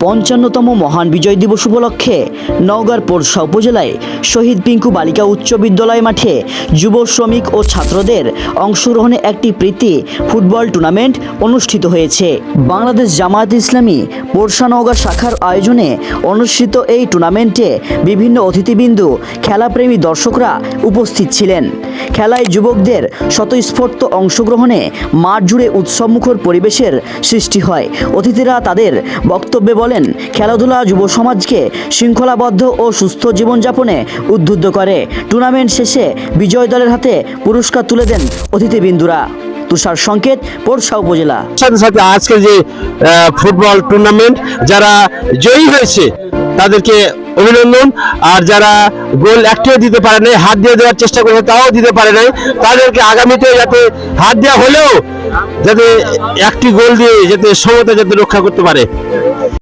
55তম মহান বিজয় দিবস উপলক্ষে নওগাঁর পোরশা উপজেলায় শহীদ পিঙ্কু বালিকা উচ্চ বিদ্যালয় মাঠে যুব শ্রমিক ও ছাত্রদের অংশগ্রহণে একটি প্রীতি ফুটবল টুর্নামেন্ট অনুষ্ঠিত হয়েছে। বাংলাদেশ জামায়াত ইসলামী পোরশা নওগাঁ শাখার আয়োজনে অনুষ্ঠিত এই টুর্নামেন্টে বিভিন্ন অতিথিবৃন্দু, খেলাপ্রেমী দর্শকরা উপস্থিত ছিলেন। খেলায় যুবকদের স্বতঃস্ফূর্ত অংশগ্রহণে মাঠ জুড়ে উৎসবমুখর পরিবেশের সৃষ্টি হয়। অতিথিরা তাদের বক্তব্যে বলেন, খেলাধুলা যুব সমাজকে শৃঙ্খলাবদ্ধ ও সুস্থ জীবনযাপনে উদ্বুদ্ধ করে। টুর্নামেন্ট শেষে বিজয় দলের হাতে পুরস্কার তুলে দেন অতিথিবৃন্দুরা। তুষার সংকেত, পোরশা উপজেলা। সাথে সাথে আজকের যে ফুটবল টুর্নামেন্ট যারা জয়ী হয়েছে তাদেরকে অভিনন্দন, আর যারা গোল একটিও দিতে পারে নাই, হাত দিয়ে দেওয়ার চেষ্টা করেছে তাও দিতে পারে নাই, তাদেরকে আগামীতে যাতে হাত দেওয়া হলেও যাতে একটি গোল দিয়ে যাতে সমতা যাতে রক্ষা করতে পারে